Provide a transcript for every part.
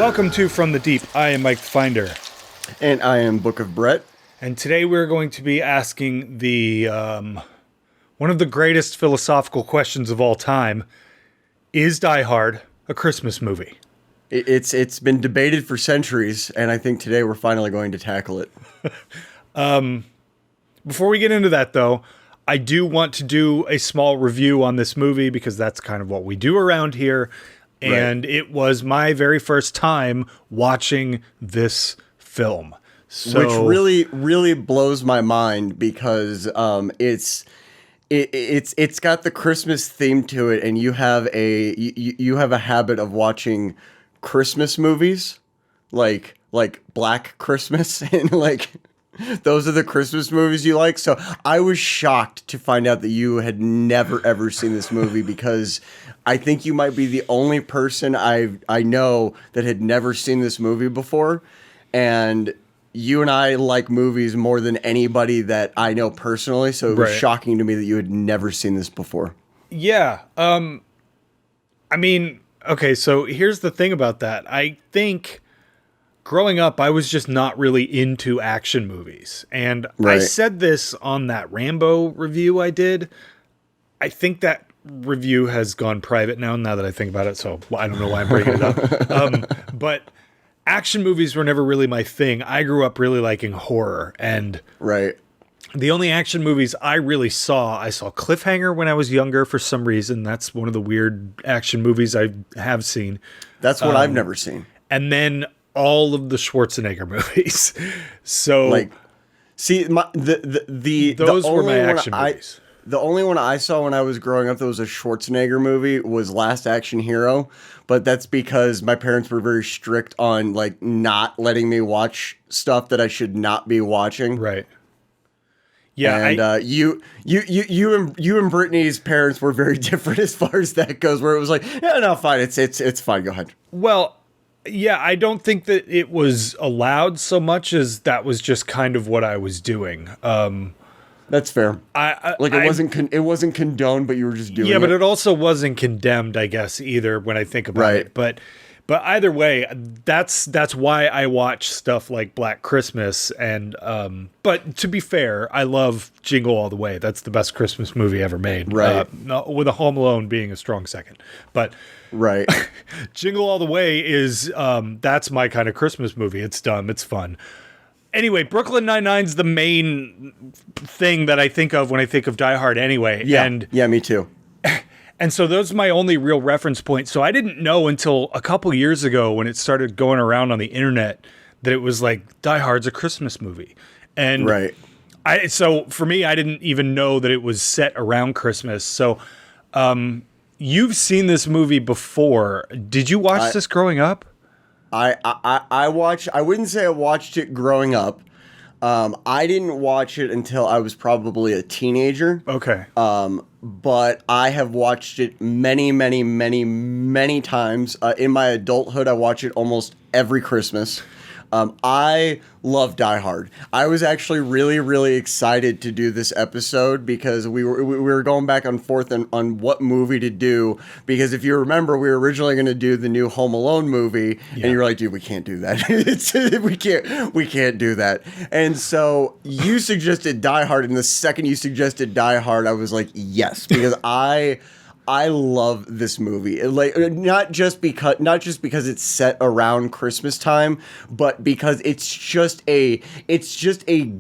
Welcome to From the Deep. I am Mike the Finder. And I am Book of Brett. And today we're going to be asking the one of the greatest philosophical questions of all time. Is Die Hard a Christmas movie? It's been debated for centuries, and I think today we're finally going to tackle it. Before we get into that, though, I do want to do a small review on this movie because that's kind of what we do around here. And It was my very first time watching this film. So, which really blows my mind because it's got the Christmas theme to it, and you have a habit of watching Christmas movies, like Black Christmas, and like those are the Christmas movies you like. So I was shocked to find out that you had never ever seen this movie because I think you might be the only person I know that had never seen this movie before, and you and I like movies more than anybody that I know personally, so it was shocking to me that you had never seen this before. Yeah. I mean, okay, so here's the thing about that. I think growing up, I was just not really into action movies. And I said this on that Rambo review I did. I think that review has gone private now that I think about it, so I don't know why I'm bringing it up. But action movies were never really my thing. I grew up really liking horror, and the only action movies I saw Cliffhanger when I was younger for some reason. That's one of the weird action movies I have seen. That's what I've never seen. And then all of the Schwarzenegger movies. So those were my action movies. The only one I saw when I was growing up that was a Schwarzenegger movie was Last Action Hero, but that's because my parents were very strict on like not letting me watch stuff that I should not be watching. Right. Yeah. And you and Brittany's parents were very different as far as that goes, where it was like, yeah, no, fine, it's fine, go ahead. Well, yeah, I don't think that it was allowed so much as that was just kind of what I was doing. That's fair. It wasn't condoned, but you were just doing it. Yeah, but it also wasn't condemned, I guess, either when I think about it. But either way, that's why I watch stuff like Black Christmas. And but to be fair, I love Jingle All the Way. That's the best Christmas movie ever made. Right. With a Home Alone being a strong second. But Jingle All the Way is that's my kind of Christmas movie. It's dumb. It's fun. Anyway, Brooklyn Nine-Nine's the main thing that I think of when I think of Die Hard anyway. Yeah, me too. And so those are my only real reference points. So I didn't know until a couple years ago when it started going around on the internet that it was like Die Hard's a Christmas movie. And so for me, I didn't even know that it was set around Christmas. So you've seen this movie before. Did you watch this growing up? I watched. I wouldn't say I watched it growing up. I didn't watch it until I was probably a teenager. Okay. But I have watched it many times. In my adulthood, I watch it almost every Christmas. I love Die Hard. I was actually really excited to do this episode because we were going back and forth on what movie to do. Because if you remember, we were originally going to do the new Home Alone movie, and you were like, "Dude, we can't do that. we can't do that." And so you suggested Die Hard, and the second you suggested Die Hard, I was like, "Yes," because I love this movie. Like not just because it's set around Christmas time, but because it's just a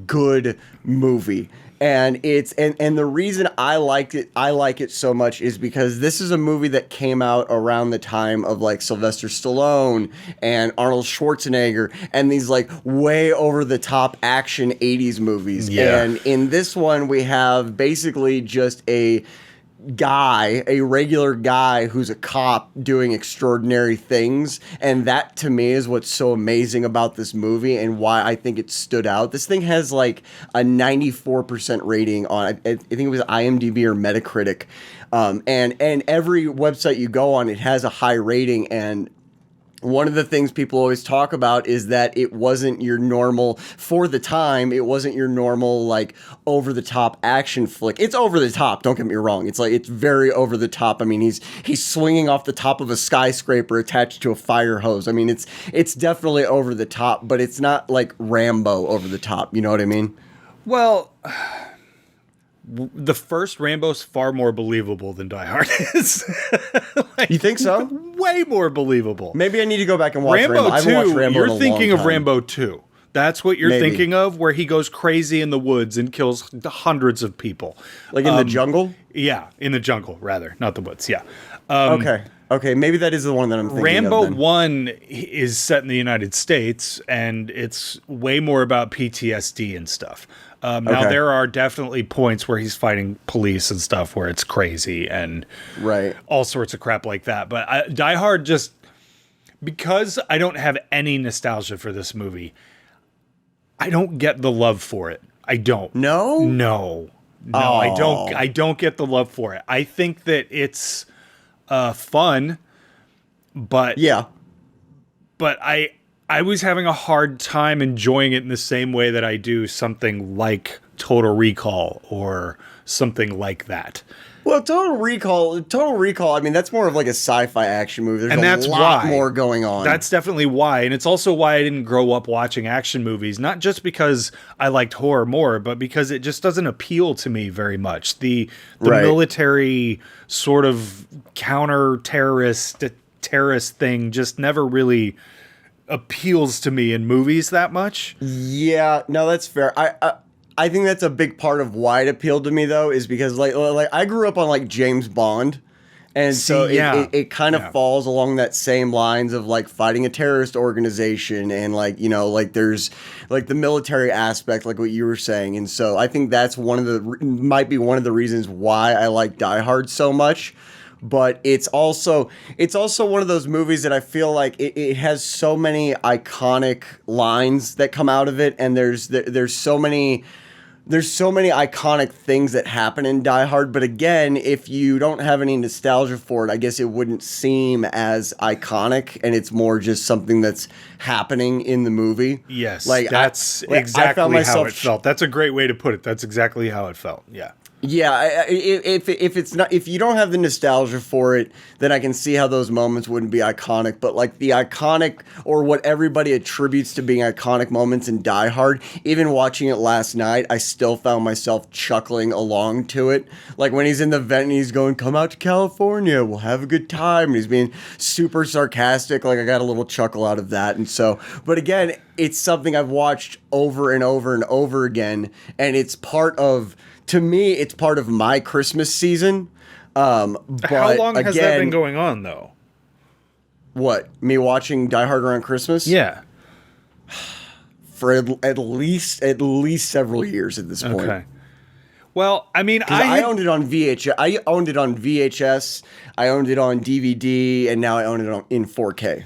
good movie. And the reason I like it so much is because this is a movie that came out around the time of like Sylvester Stallone and Arnold Schwarzenegger and these like way over the top action 80s movies. Yeah. And in this one we have basically just a regular guy who's a cop doing extraordinary things, and that to me is what's so amazing about this movie and why I think it stood out. This thing has like a 94% rating on I think it was IMDb or Metacritic, and every website you go on, it has a high rating. And one of the things people always talk about is that it wasn't your normal, for the time, it wasn't your normal, like, over-the-top action flick. It's over the top, don't get me wrong. It's like, it's very over the top. I mean, he's swinging off the top of a skyscraper attached to a fire hose. I mean, it's definitely over the top, but it's not like Rambo over the top. You know what I mean? Well, the first Rambo's far more believable than Die Hard is. Like, you think so? Way more believable. Maybe I need to go back and watch Rambo. I Rambo 2, haven't watched Rambo in a you're thinking long of time. Rambo 2. That's what you're Maybe. thinking of, where he goes crazy in the woods and kills hundreds of people. Like in the jungle? Yeah, in the jungle, rather, not the woods, yeah. Okay, maybe that is the one that I'm thinking Rambo of then. 1 is set in the United States, and it's way more about PTSD and stuff. Now, Okay. there are definitely points where he's fighting police and stuff where it's crazy and Right. all sorts of crap like that. But Die Hard just... Because I don't have any nostalgia for this movie, I don't get the love for it. I don't. No? No, Oh. I don't get the love for it. I think that it's fun, but Yeah. I was having a hard time enjoying it in the same way that I do something like Total Recall or something like that. Well, Total Recall, I mean, that's more of like a sci-fi action movie. There's a lot more going on. That's definitely why. And it's also why I didn't grow up watching action movies. Not just because I liked horror more, but because it just doesn't appeal to me very much. The Right. military sort of terrorist thing just never really appeals to me in movies that much. Yeah, no, that's fair. I think that's a big part of why it appealed to me, though, is because like I grew up on like James Bond, and so it kind of falls along that same lines of like fighting a terrorist organization and like, you know, like there's like the military aspect, like what you were saying, and so I think that's might be one of the reasons why I like Die Hard so much. But it's also one of those movies that I feel like it has so many iconic lines that come out of it, and there's so many iconic things that happen in Die Hard. But again, if you don't have any nostalgia for it, I guess it wouldn't seem as iconic, and it's more just something that's happening in the movie. Yes, like that's I exactly found how myself it felt. That's a great way to put it. That's exactly how it felt. Yeah. Yeah, if you don't have the nostalgia for it, then I can see how those moments wouldn't be iconic. But like the iconic, or what everybody attributes to being iconic moments in Die Hard, even watching it last night, I still found myself chuckling along to it. Like when he's in the vent and he's going, "Come out to California, we'll have a good time," and he's being super sarcastic. Like I got a little chuckle out of that. And so, but again, it's something I've watched over and over and over again, and it's part of. To me, it's part of my Christmas season. But How long has that again, been going on, though? What, me watching Die Hard around Christmas? Yeah. For at least several years at this point. Okay. Well, I mean, I owned it on VHS. I owned it on VHS. I owned it on DVD, and now I own it in 4K.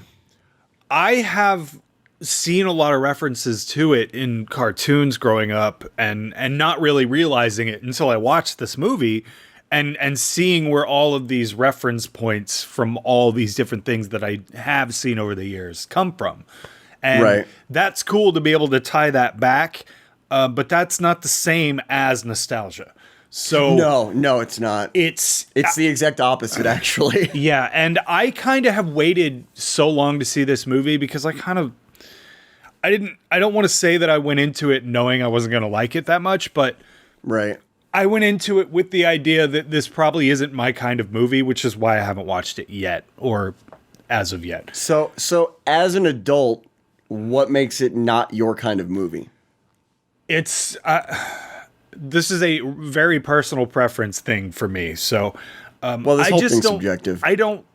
I have seen a lot of references to it in cartoons growing up, and not really realizing it until I watched this movie and seeing where all of these reference points from all these different things that I have seen over the years come from. And that's cool to be able to tie that back, but that's not the same as nostalgia. So No, it's not. It's the exact opposite, actually. Yeah, and I kind of have waited so long to see this movie because I don't want to say that I went into it knowing I wasn't going to like it that much, but I went into it with the idea that this probably isn't my kind of movie, which is why I haven't watched it yet, or as of yet. So as an adult, what makes it not your kind of movie? It's this is a very personal preference thing for me. So, well, this whole thing's subjective. I don't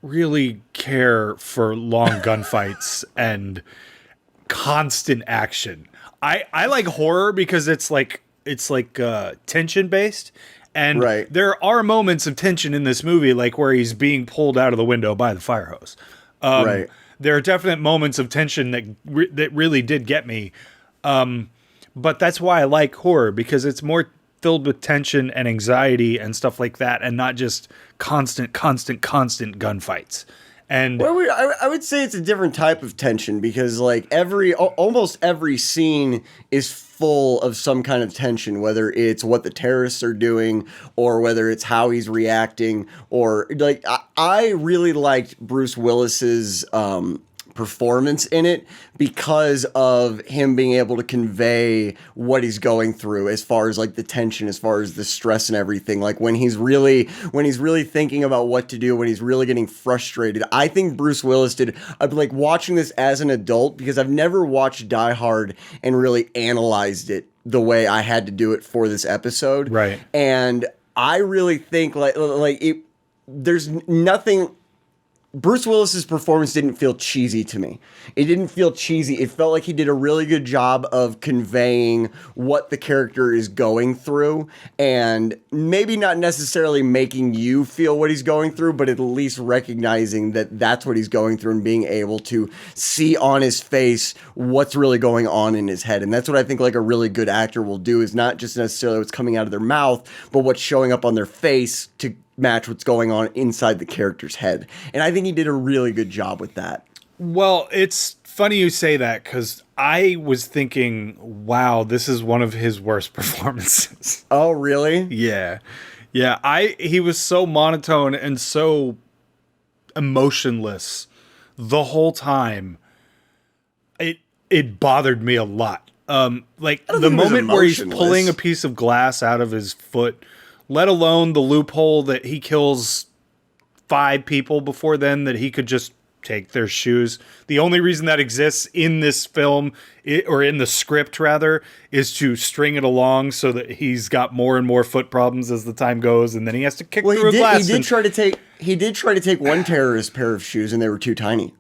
really care for long gunfights and constant action. I like horror because it's like tension based, and there are moments of tension in this movie, like where he's being pulled out of the window by the fire hose. There are definite moments of tension that really did get me. But that's why I like horror, because it's more filled with tension and anxiety and stuff like that, and not just constant gunfights. And Well, I would say it's a different type of tension because like almost every scene is full of some kind of tension, whether it's what the terrorists are doing or whether it's how he's reacting, or like I really liked Bruce Willis's performance in it because of him being able to convey what he's going through as far as like the tension, as far as the stress and everything. Like when he's really thinking about what to do, when he's really getting frustrated. I think Bruce Willis did. I'm like watching this as an adult because I've never watched Die Hard and really analyzed it the way I had to do it for this episode. Right. And I really think like it, there's nothing. Bruce Willis's performance didn't feel cheesy to me. It didn't feel cheesy. It felt like he did a really good job of conveying what the character is going through, and maybe not necessarily making you feel what he's going through, but at least recognizing that that's what he's going through and being able to see on his face what's really going on in his head. And that's what I think like a really good actor will do, is not just necessarily what's coming out of their mouth, but what's showing up on their face to match what's going on inside the character's head. And I think he did a really good job with that. Well, it's funny you say that because I was thinking, wow, this is one of his worst performances. Oh, really? Yeah. He was so monotone and so emotionless the whole time. It bothered me a lot. Like the moment where he's pulling a piece of glass out of his foot, let alone the loophole that he kills 5 people before then, that he could just take their shoes. The only reason that exists in this film, or in the script rather, is to string it along so that he's got more and more foot problems as the time goes, and then he has to kick through a glass. He did try to take one terrorist pair of shoes, and they were too tiny.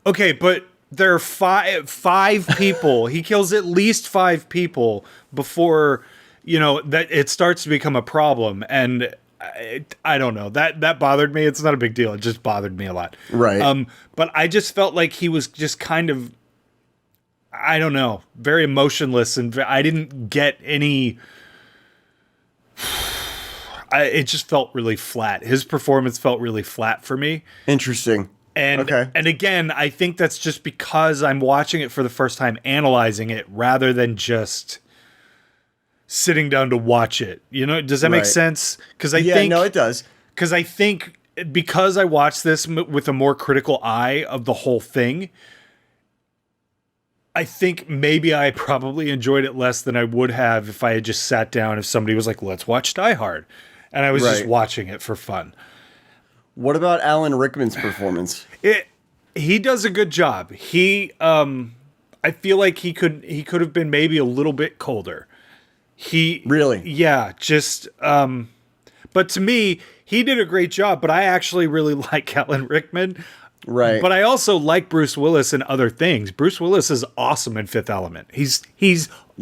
Okay, but there are five people. He kills at least 5 people before, that it starts to become a problem. And I don't know, that bothered me. It's not a big deal. It just bothered me a lot. Right. But I just felt like he was just kind of, I don't know, very emotionless, and I didn't get any. It just felt really flat. His performance felt really flat for me. Interesting. And again, I think that's just because I'm watching it for the first time, analyzing it rather than just sitting down to watch it. Does that make sense? Because it does. Because I think because I watched this with a more critical eye of the whole thing, I think maybe I probably enjoyed it less than I would have if I had just sat down, if somebody was like, let's watch Die Hard, and I was just watching it for fun. What about Alan Rickman's performance? He does a good job. I feel like he could have been maybe a little bit colder. Really? Yeah, just but to me, he did a great job, but I actually really like Alan Rickman. Right. But I also like Bruce Willis in other things. Bruce Willis is awesome in Fifth Element. He's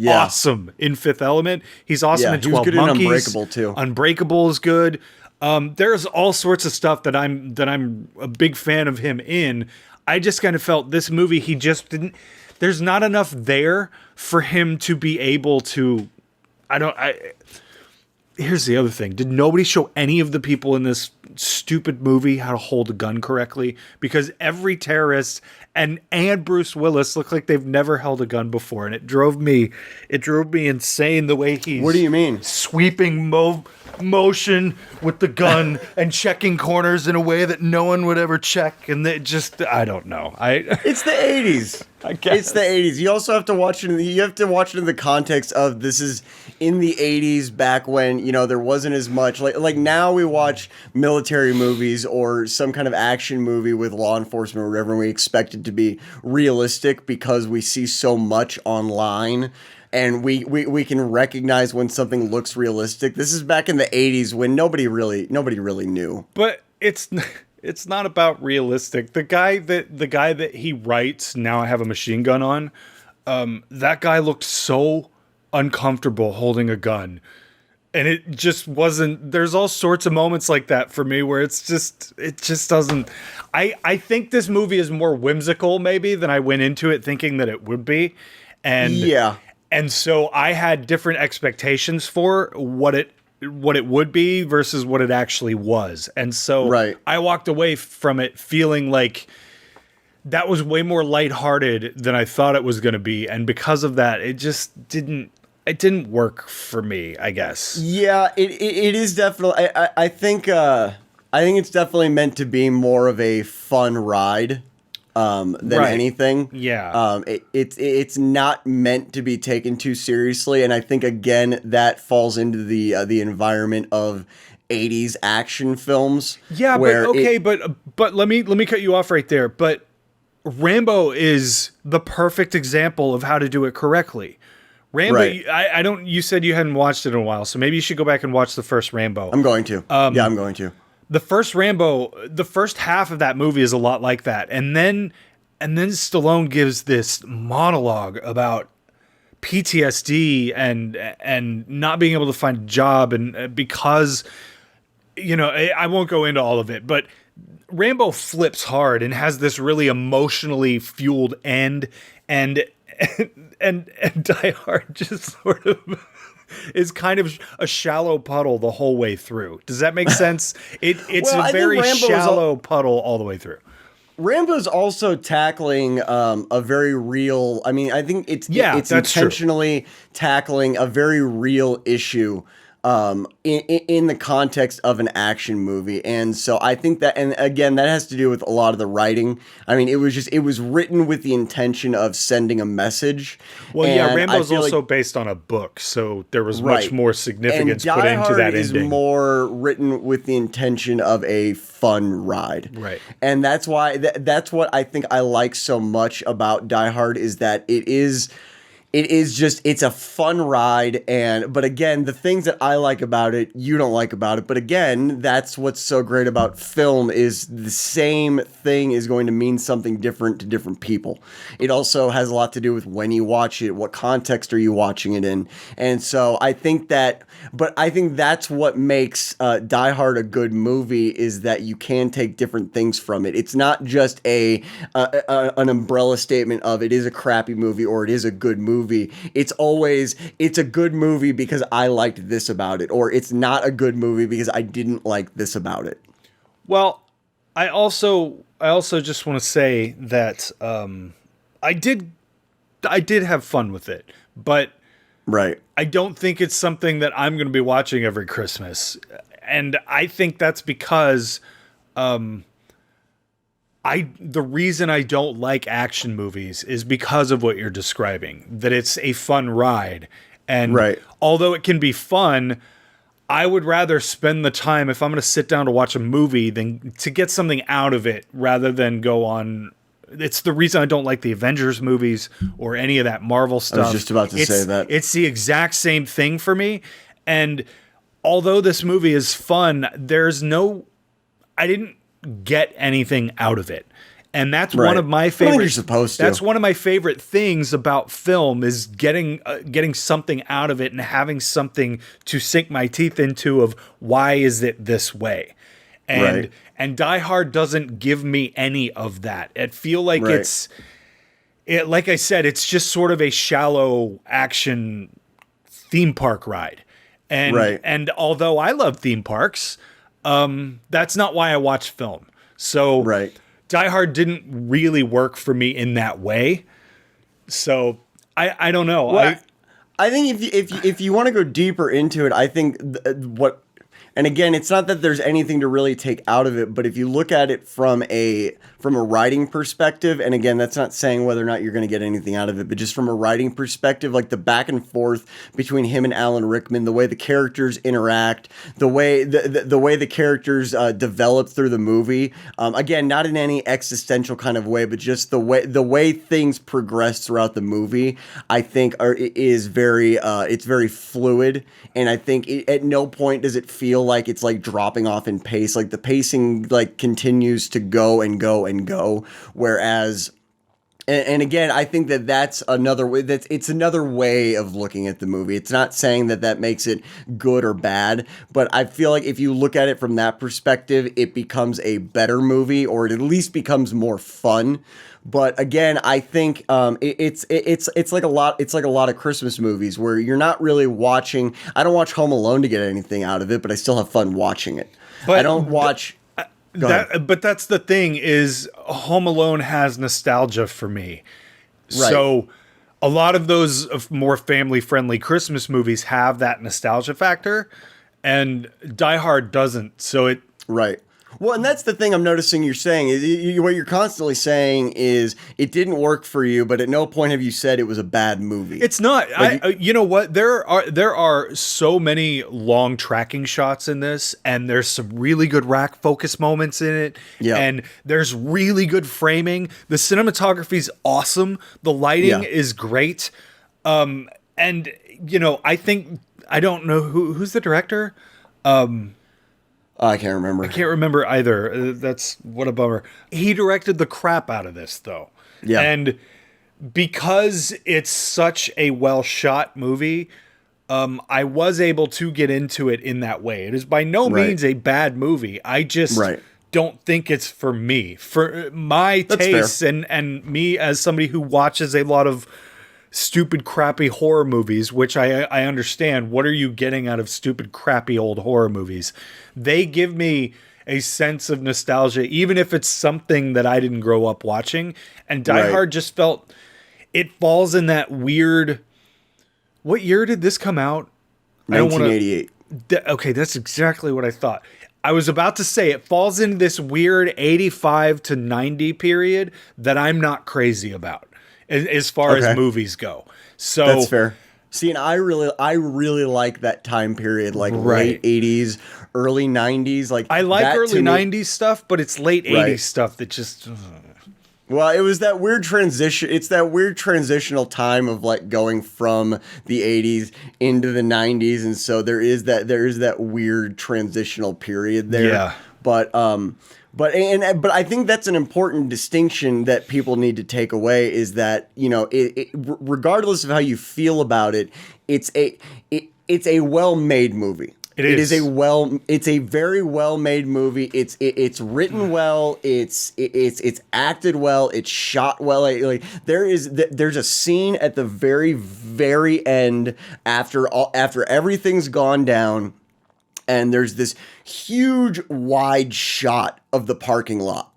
awesome in Fifth Element. He's awesome in 12 Monkeys. In Unbreakable too. Unbreakable is good. There's all sorts of stuff that I'm a big fan of him in. I just kind of felt this movie, he just didn't. There's not enough there for him to be able to. Here's the other thing. Did nobody show any of the people in this stupid movie how to hold a gun correctly? Because every terrorist and Bruce Willis look like they've never held a gun before, and it drove me insane the way he's. What do you mean? Sweeping motion with the gun and checking corners in a way that no one would ever check, and they just, I don't know. It's the 80s. I guess. It's the 80s. You also have to watch it in the context of this is in the 80s, back when, there wasn't as much like now we watch military movies or some kind of action movie with law enforcement or whatever, and we expect it to be realistic because we see so much online. And we can recognize when something looks realistic. This is back in the 80s when nobody really knew. But it's not about realistic. The guy that he writes, Now I Have a Machine Gun On, that guy looked so uncomfortable holding a gun. And it just wasn't. There's all sorts of moments like that for me where it just doesn't. I think this movie is more whimsical maybe than I went into it thinking that it would be. And yeah. And so I had different expectations for what it it would be versus what it actually was. And so Right. I walked away from it feeling like that was way more lighthearted than I thought it was going to be, and because of that, it didn't work for me, I guess. Yeah, it is definitely. I think it's definitely meant to be more of a fun ride than Right. anything. Yeah. It's not meant to be taken too seriously, and I think again that falls into the environment of 80s action films. Yeah, but let me cut you off right there. But Rambo is the perfect example of how to do it correctly. Rambo, Right. I don't. You said you hadn't watched it in a while, so maybe you should go back and watch the first Rambo. I'm going to. Yeah, I'm going to. The first Rambo, the first half of that movie is a lot like that, and then Stallone gives this monologue about PTSD and not being able to find a job, and because I won't go into all of it, but Rambo flips hard and has this really emotionally fueled end, and Die Hard just sort of is kind of a shallow puddle the whole way through. Does that make sense? It's Well, a very shallow puddle all the way through. Rambo's also tackling a very real. I mean, I think it's intentionally tackling a very real issue in the context of an action movie. And so I think that, and again, that has to do with a lot of the writing. I mean, it was written with the intention of sending a message. Well, yeah, Rambo's also based on a book, so there was much more significance put into that ending. is more written with the intention of a fun ride. Right. And that's why, that's what I think I like so much about Die Hard is that it's a fun ride, but again, the things that I like about it, you don't like about it. But again, that's what's so great about film is the same thing is going to mean something different to different people. It also has a lot to do with when you watch it, what context are you watching it in. And so I think that's what makes Die Hard a good movie is that you can take different things from it. It's not just an umbrella statement of it is a crappy movie or it is a good movie. It's a good movie because I liked this about it, or it's not a good movie because I didn't like this about it. Well, I also just want to say that I did have fun with it, but right. I don't think it's something that I'm going to be watching every Christmas, and I think that's because the reason I don't like action movies is because of what you're describing, that it's a fun ride. And although it can be fun, I would rather spend the time, if I'm going to sit down to watch a movie, than to get something out of it rather than go on. It's the reason I don't like the Avengers movies or any of that Marvel stuff. I was just about to say that. It's the exact same thing for me. And although this movie is fun, I didn't get anything out of it, and that's one of my favorite. I think you're supposed to. That's one of my favorite things about film is getting something out of it and having something to sink my teeth into of why is it this way, and Die Hard doesn't give me any of that. I feel like like I said, it's just sort of a shallow action theme park ride, and although I love theme parks. That's not why I watch film. So Die Hard didn't really work for me in that way. So I don't know. Well, I think if you want to go deeper into it, I think and again, it's not that there's anything to really take out of it, but if you look at it from a writing perspective, and again, that's not saying whether or not you're going to get anything out of it, but just from a writing perspective, like the back and forth between him and Alan Rickman, the way the characters interact, the way the characters develop through the movie, again, not in any existential kind of way, but just the way things progress throughout the movie, I think is very it's very fluid, and I think at no point does it feel like it's like dropping off in pace. Like the pacing like continues to go and go and go, whereas And again, I think that that's another way. It's another way of looking at the movie. It's not saying that that makes it good or bad, but I feel like if you look at it from that perspective, it becomes a better movie, or it at least becomes more fun. But again, I think it's like a lot. It's like a lot of Christmas movies where you're not really watching. I don't watch Home Alone to get anything out of it, but I still have fun watching it. But I don't watch. But that's the thing, is Home Alone has nostalgia for me. Right. So a lot of those more family-friendly Christmas movies have that nostalgia factor, and Die Hard doesn't. So it... Right. Well, and that's the thing I'm noticing you're saying. What you're constantly saying is it didn't work for you, but at no point have you said it was a bad movie. It's not. You know what? There are so many long tracking shots in this, and there's some really good rack focus moments in it. Yeah. And there's really good framing. The cinematography's awesome. The lighting is great. And I think, I don't know who's the director. I can't remember. I can't remember either. That's what a bummer. He directed the crap out of this, though. Yeah. And because it's such a well-shot movie, I was able to get into it in that way. It is by no means a bad movie. I just don't think it's for me. For my tastes and me as somebody who watches a lot of stupid, crappy horror movies, which I understand. What are you getting out of stupid, crappy old horror movies? They give me a sense of nostalgia, even if it's something that I didn't grow up watching. And Die Hard just felt, it falls in that weird... What year did this come out? 1988. Okay, that's exactly what I thought. I was about to say it falls in this weird 85 to 90 period that I'm not crazy about as far as movies go. So that's fair. See, and I really like that time period, like late 80s, early 90s. Like, I like early 90s stuff, but it's late 80s stuff that just... Well, it was that weird transition. It's that weird transitional time of like going from the 80s into the 90s, and so there is that weird transitional period there. Yeah. But I think that's an important distinction that people need to take away, is that, regardless of how you feel about it, it's a well-made movie. It's a very well-made movie. It's written well. It's acted well. It's shot well. Like there's a scene at the very, very end after everything's gone down, and there's this huge wide shot of the parking lot,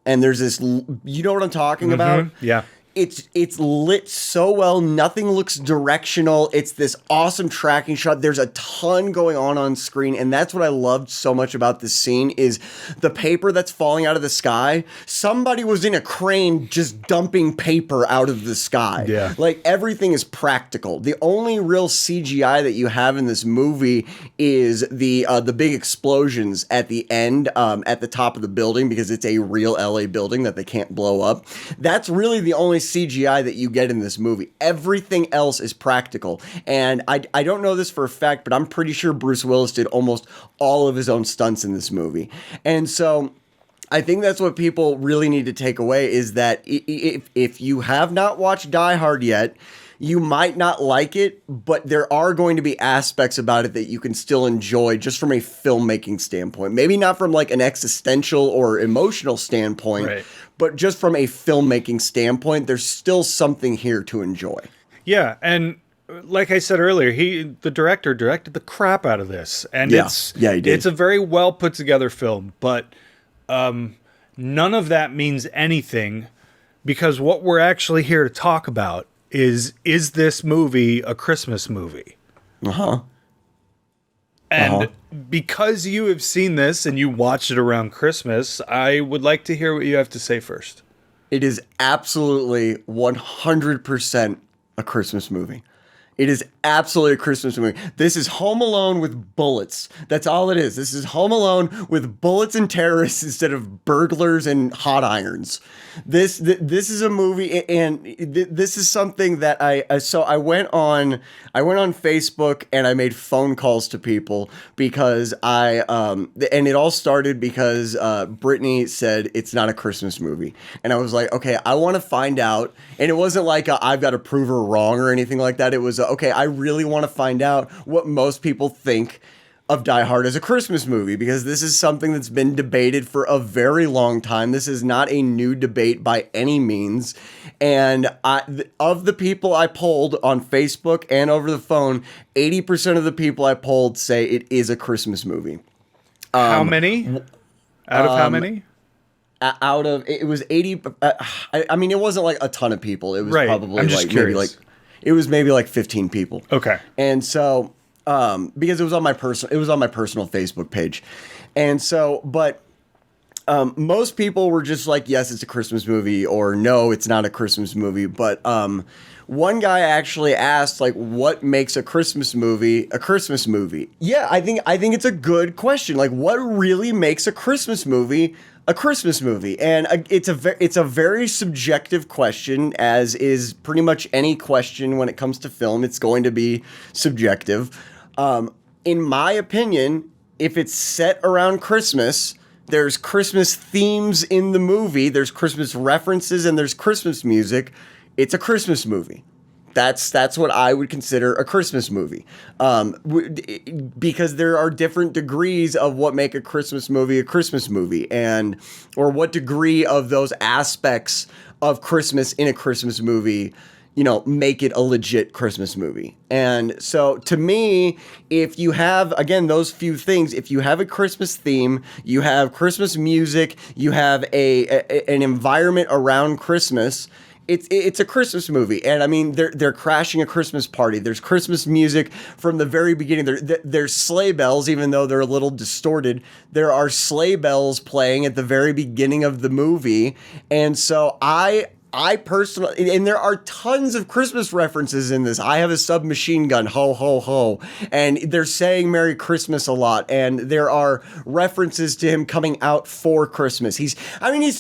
and there's this. You know what I'm talking about? Yeah. It's lit so well. Nothing looks directional. It's this awesome tracking shot. There's a ton going on screen, and that's what I loved so much about this scene is the paper that's falling out of the sky. Somebody was in a crane just dumping paper out of the sky. Yeah. Like, everything is practical. The only real CGI that you have in this movie is the big explosions at the end, at the top of the building, because it's a real LA building that they can't blow up. That's really the only CGI that you get in this movie. Everything else is practical. And I don't know this for a fact, but I'm pretty sure Bruce Willis did almost all of his own stunts in this movie. And so I think that's what people really need to take away, is that if you have not watched Die Hard yet, you might not like it, but there are going to be aspects about it that you can still enjoy just from a filmmaking standpoint. Maybe not from like an existential or emotional standpoint, but just from a filmmaking standpoint, there's still something here to enjoy. Yeah, and like I said earlier, the director directed the crap out of this, and he did. It's a very well put together film, but none of that means anything, because what we're actually here to talk about is this movie a Christmas movie? And because you have seen this and you watched it around Christmas, I would like to hear what you have to say first. It is absolutely 100% a Christmas movie. It is absolutely a Christmas movie. This is Home Alone with bullets. That's all it is. This is Home Alone with bullets and terrorists instead of burglars and hot irons. This is a movie, and this is something that I went on Facebook and I made phone calls to people because and it all started because Brittany said it's not a Christmas movie, and I was like, okay, I want to find out. And it wasn't like I've got to prove her wrong or anything like that. It was okay, I really want to find out what most people think of Die Hard as a Christmas movie, because this is something that's been debated for a very long time. This is not a new debate by any means. And of the people I polled on Facebook and over the phone, 80% of the people I polled say it is a Christmas movie. How many? Out of how many? Out of, it was 80. I mean, it wasn't like a ton of people. It was probably like curious. maybe like, it was maybe like 15 people. Okay. And so, because it was on my personal Facebook page. And so, but most people were just like, yes, it's a Christmas movie, or no, it's not a Christmas movie. But one guy actually asked, like, what makes a Christmas movie a Christmas movie? Yeah, I think it's a good question. Like, what really makes a Christmas movie a Christmas movie? And it's a very subjective question, as is pretty much any question when it comes to film. It's going to be subjective. In my opinion, if it's set around Christmas, there's Christmas themes in the movie, there's Christmas references, and there's Christmas music, it's a Christmas movie. That's what I would consider a Christmas movie. Because there are different degrees of what make a Christmas movie, or what degree of those aspects of Christmas in a Christmas movie, make it a legit Christmas movie. And so to me, if you have, again, those few things, if you have a Christmas theme, you have Christmas music, you have an environment around Christmas, it's a Christmas movie. And I mean, they're crashing a Christmas party. There's Christmas music from the very beginning. There's sleigh bells, even though they're a little distorted. There are sleigh bells playing at the very beginning of the movie. And so I personally, and there are tons of Christmas references in this. I have a submachine gun, ho, ho, ho. And they're saying Merry Christmas a lot. And there are references to him coming out for Christmas. He's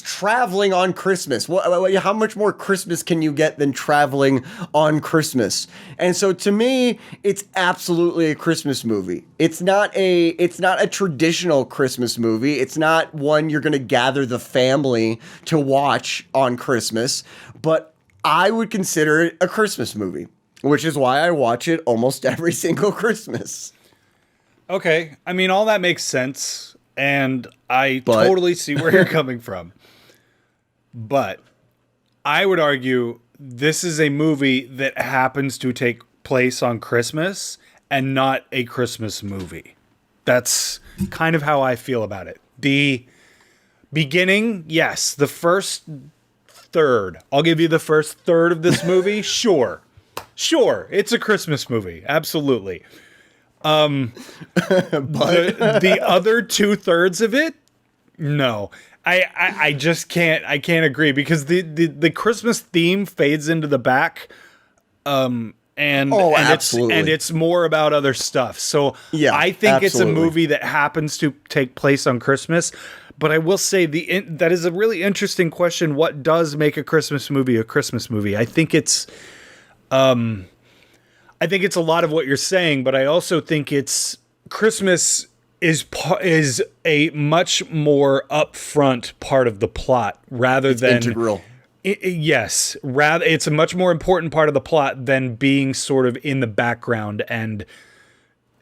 traveling on Christmas. How much more Christmas can you get than traveling on Christmas? And so to me, it's absolutely a Christmas movie. It's not a traditional Christmas movie. It's not one you're going to gather the family to watch on Christmas. But I would consider it a Christmas movie, which is why I watch it almost every single Christmas. Okay. I mean, all that makes sense, and I totally see where you're coming from. But I would argue this is a movie that happens to take place on Christmas and not a Christmas movie. That's kind of how I feel about it. The beginning, yes, the first third. I'll give you the first third of this movie. Sure, it's a Christmas movie. Absolutely. But the other 2/3 of it, no. I just can't. I can't agree, because the Christmas theme fades into the back. Absolutely. It's more about other stuff. So yeah, I think it's a absolutely. movie that happens to take place on Christmas. But I will say that is a really interesting question. What does make a Christmas movie a Christmas movie? I think it's a lot of what you're saying, but I also think it's Christmas is a much more upfront part of the plot rather than integral. Yes, rather it's a much more important part of the plot than being sort of in the background. And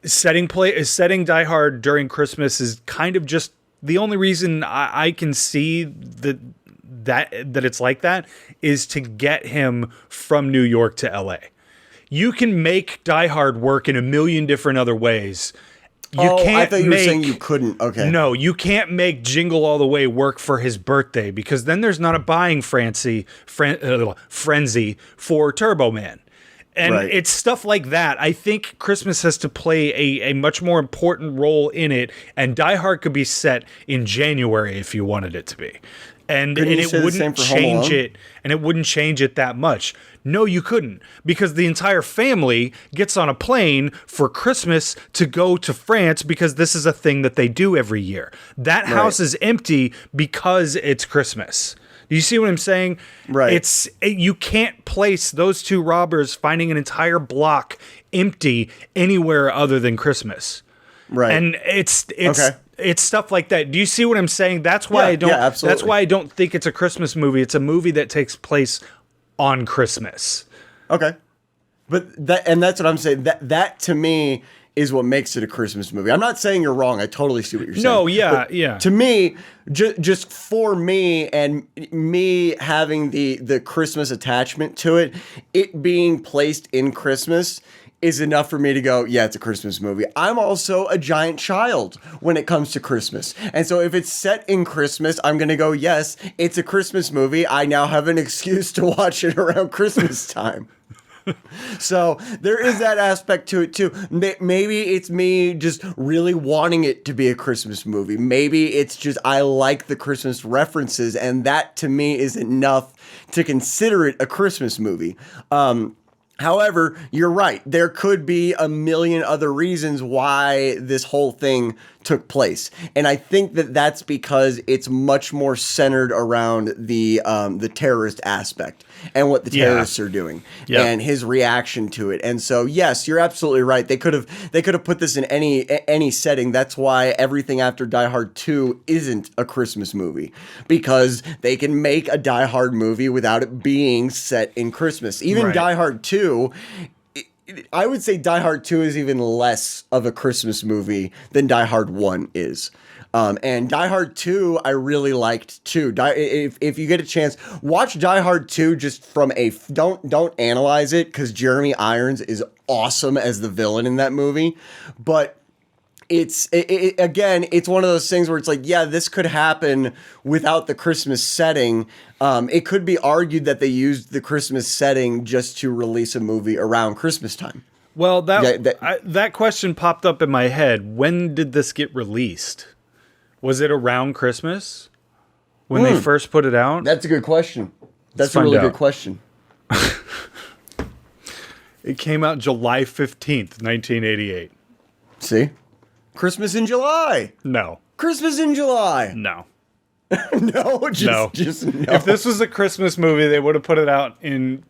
setting Die Hard during Christmas is kind of just the only reason I can see that it's like that is to get him from New York to LA. You can make Die Hard work in a million different other ways. I thought you were saying you couldn't. Okay. No, you can't make Jingle All the Way work for his birthday, because then there's not a buying frenzy for Turbo Man. And it's stuff like that. I think Christmas has to play a much more important role in it, and Die Hard could be set in January if you wanted it to be. And it wouldn't change it, and it wouldn't change it that much. No, you couldn't, because the entire family gets on a plane for Christmas to go to France because this is a thing that they do every year. That house is empty because it's Christmas. Do you see what I'm saying? Right. You can't place those two robbers finding an entire block empty anywhere other than Christmas. Right. And it's stuff like that. Do you see what I'm saying? That's why absolutely. That's why I don't think it's a Christmas movie. It's a movie that takes place on Christmas. Okay. But that's what I'm saying. That to me is what makes it a Christmas movie. I'm not saying you're wrong. I totally see what you're saying. No, yeah. To me, just for me and me having the Christmas attachment to it, it being placed in Christmas is enough for me to go, yeah, it's a Christmas movie. I'm also a giant child when it comes to Christmas. And so if it's set in Christmas, I'm going to go, yes, it's a Christmas movie. I now have an excuse to watch it around Christmas time. So there is that aspect to it too. Maybe it's me just really wanting it to be a Christmas movie. Maybe it's just I like the Christmas references, and that to me is enough to consider it a Christmas movie. However, you're right. There could be a million other reasons why this whole thing took place. And I think that's because it's much more centered around the terrorist aspect and what the terrorists are doing and his reaction to it. And so, yes, you're absolutely right. They could have put this in any setting. That's why everything after Die Hard 2 isn't a Christmas movie, because they can make a Die Hard movie without it being set in Christmas. Even Die Hard 2, I would say Die Hard 2 is even less of a Christmas movie than Die Hard 1 is. And Die Hard 2, I really liked too. If you get a chance, watch Die Hard 2 just from don't analyze it, because Jeremy Irons is awesome as the villain in that movie. But again, it's one of those things where it's like, yeah, this could happen without the Christmas setting. It could be argued that they used the Christmas setting just to release a movie around Christmas time. Well, that question popped up in my head. When did this get released? Was it around Christmas when they first put it out? That's a good question. That's a really good question. It came out July 15th, 1988. See? Christmas in July. No. Christmas in July. No. Just no. If this was a Christmas movie, they would have put it out in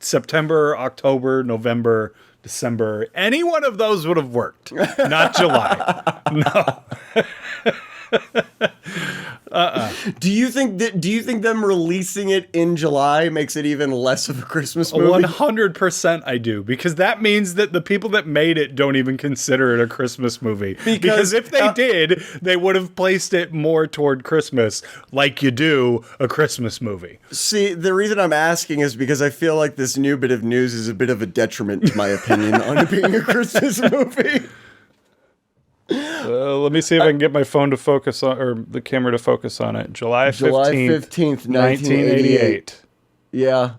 September, October, November, December. Any one of those would have worked. Not July. No. Do you think them releasing it in July makes it even less of a Christmas movie? 100% I do, because that means that the people that made it don't even consider it a Christmas movie. Because if they did, they would have placed it more toward Christmas, like you do a Christmas movie. See, the reason I'm asking is because I feel like this new bit of news is a bit of a detriment to my opinion on it being a Christmas movie. Let me see if I can get my phone to focus on, or the camera to focus on it. July 15th, 1988. Yeah.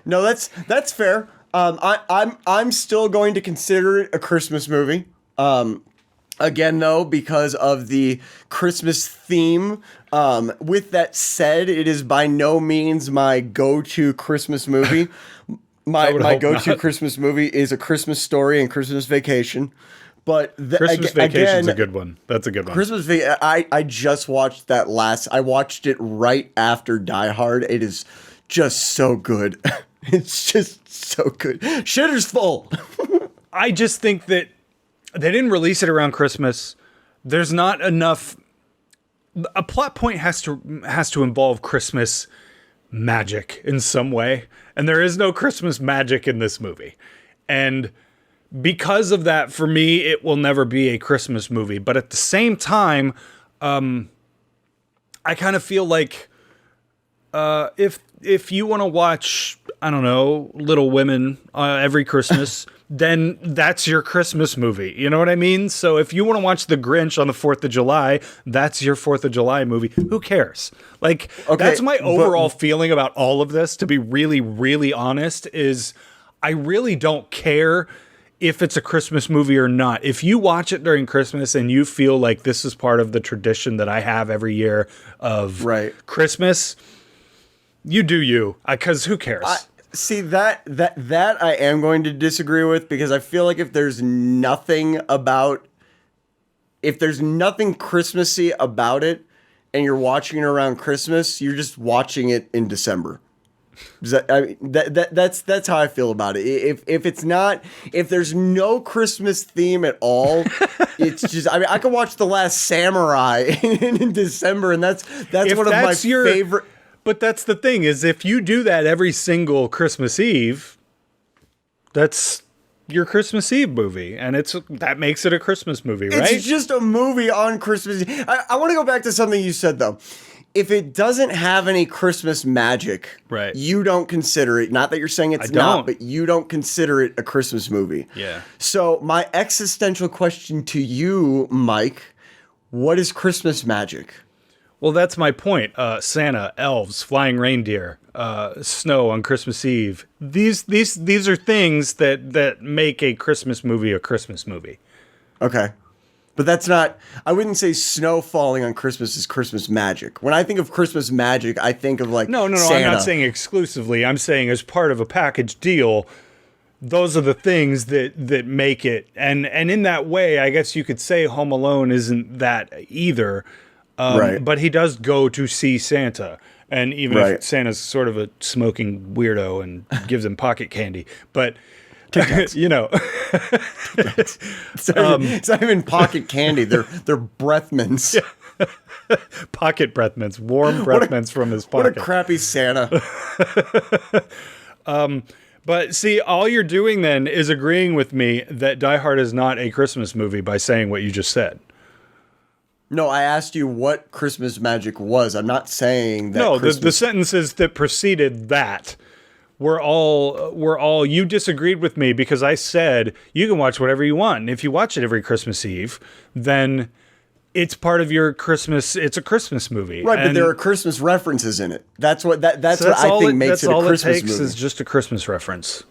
No, that's fair. I'm still going to consider it a Christmas movie. Again, though, because of the Christmas theme. With that said, it is by no means my go-to Christmas movie. My go-to Christmas movie is A Christmas Story and Christmas Vacation. But Christmas Vacation's a good one. That's a good one. I just watched that I watched it right after Die Hard. It is just so good. It's just so good. Shitter's full. I just think that they didn't release it around Christmas. There's not enough. A plot point has to involve Christmas magic in some way, and there is no Christmas magic in this movie. And because of that, for me, it will never be a Christmas movie. But at the same time, I kind of feel like if you want to watch, I don't know, Little Women every Christmas, then that's your Christmas movie. You know what I mean? So if you want to watch The Grinch on the 4th of July, that's your 4th of July movie. Who cares? Like, that's my overall feeling about all of this, to be really, really honest, is I really don't care if it's a Christmas movie or not. If you watch it during Christmas and you feel like this is part of the tradition that I have every year of Christmas, you do you, because who cares? See, that I am going to disagree with, because I feel like if there's nothing Christmassy about it and you're watching it around Christmas, you're just watching it in December. That's how I feel about it. If there's no Christmas theme at all, it's just, I mean, I could watch The Last Samurai in December, and that's one of my favorite. But that's the thing, is if you do that every single Christmas Eve, that's your Christmas Eve movie, and that makes it a Christmas movie, right? It's just a movie on Christmas Eve. I want to go back to something you said, though. If it doesn't have any Christmas magic, right, you don't consider it, not that you're saying it's not, but you don't consider it a Christmas movie. Yeah. So my existential question to you, Mike, what is Christmas magic? Well, that's my point. Santa, elves, flying reindeer, snow on Christmas Eve. These are things that make a Christmas movie a Christmas movie. Okay. But that's not, I wouldn't say snow falling on Christmas is Christmas magic. When I think of Christmas magic, I think of like No, Santa. I'm not saying exclusively. I'm saying as part of a package deal, those are the things that make it. And in that way, I guess you could say Home Alone isn't that either. Right. But he does go to see Santa. And even if Santa's sort of a smoking weirdo and gives him pocket candy. But, you know. It's not even pocket candy. They're breath mints. Yeah. Pocket breath mints. Warm breath mints from his pocket. What a crappy Santa. But see, all you're doing then is agreeing with me that Die Hard is not a Christmas movie by saying what you just said. No, I asked you what Christmas magic was. I'm not saying that. No, the sentences that preceded that were all you disagreed with me because I said you can watch whatever you want. And if you watch it every Christmas Eve, then it's part of your Christmas. It's a Christmas movie, right? But there are Christmas references in it. That's what I think makes it a Christmas movie. That's all it takes is just a Christmas reference.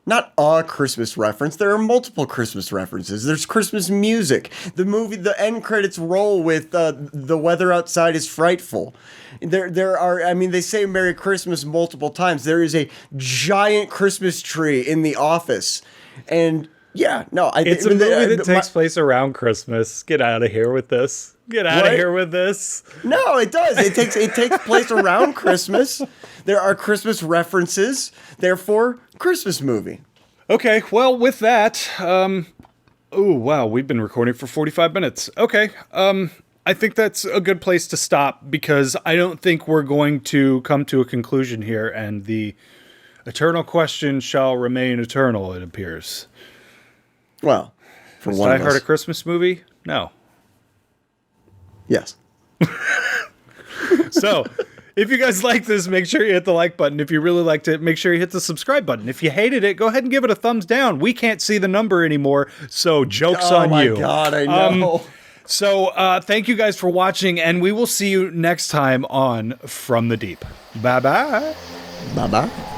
Not a Christmas reference. There are multiple Christmas references. There's Christmas music. The end credits roll with "The weather outside is frightful." There are. I mean, they say "Merry Christmas" multiple times. There is a giant Christmas tree in the office, and yeah, no, it's a movie that takes place around Christmas. Get out of here with this. Get out of here with this. No, it does. It takes place around Christmas. There are Christmas references. Therefore, Christmas movie. Okay, well, with that, oh wow, we've been recording for 45 minutes. Okay, I think that's a good place to stop because I don't think we're going to come to a conclusion here, and the eternal question shall remain eternal, it appears. Well, for one of us. Die Hard a Christmas movie? No. Yes. So, if you guys like this, make sure you hit the like button. If you really liked it, make sure you hit the subscribe button. If you hated it, go ahead and give it a thumbs down. We can't see the number anymore, so joke's on you. Oh my God, I know. So, thank you guys for watching, and we will see you next time on From the Deep. Bye-bye. Bye-bye.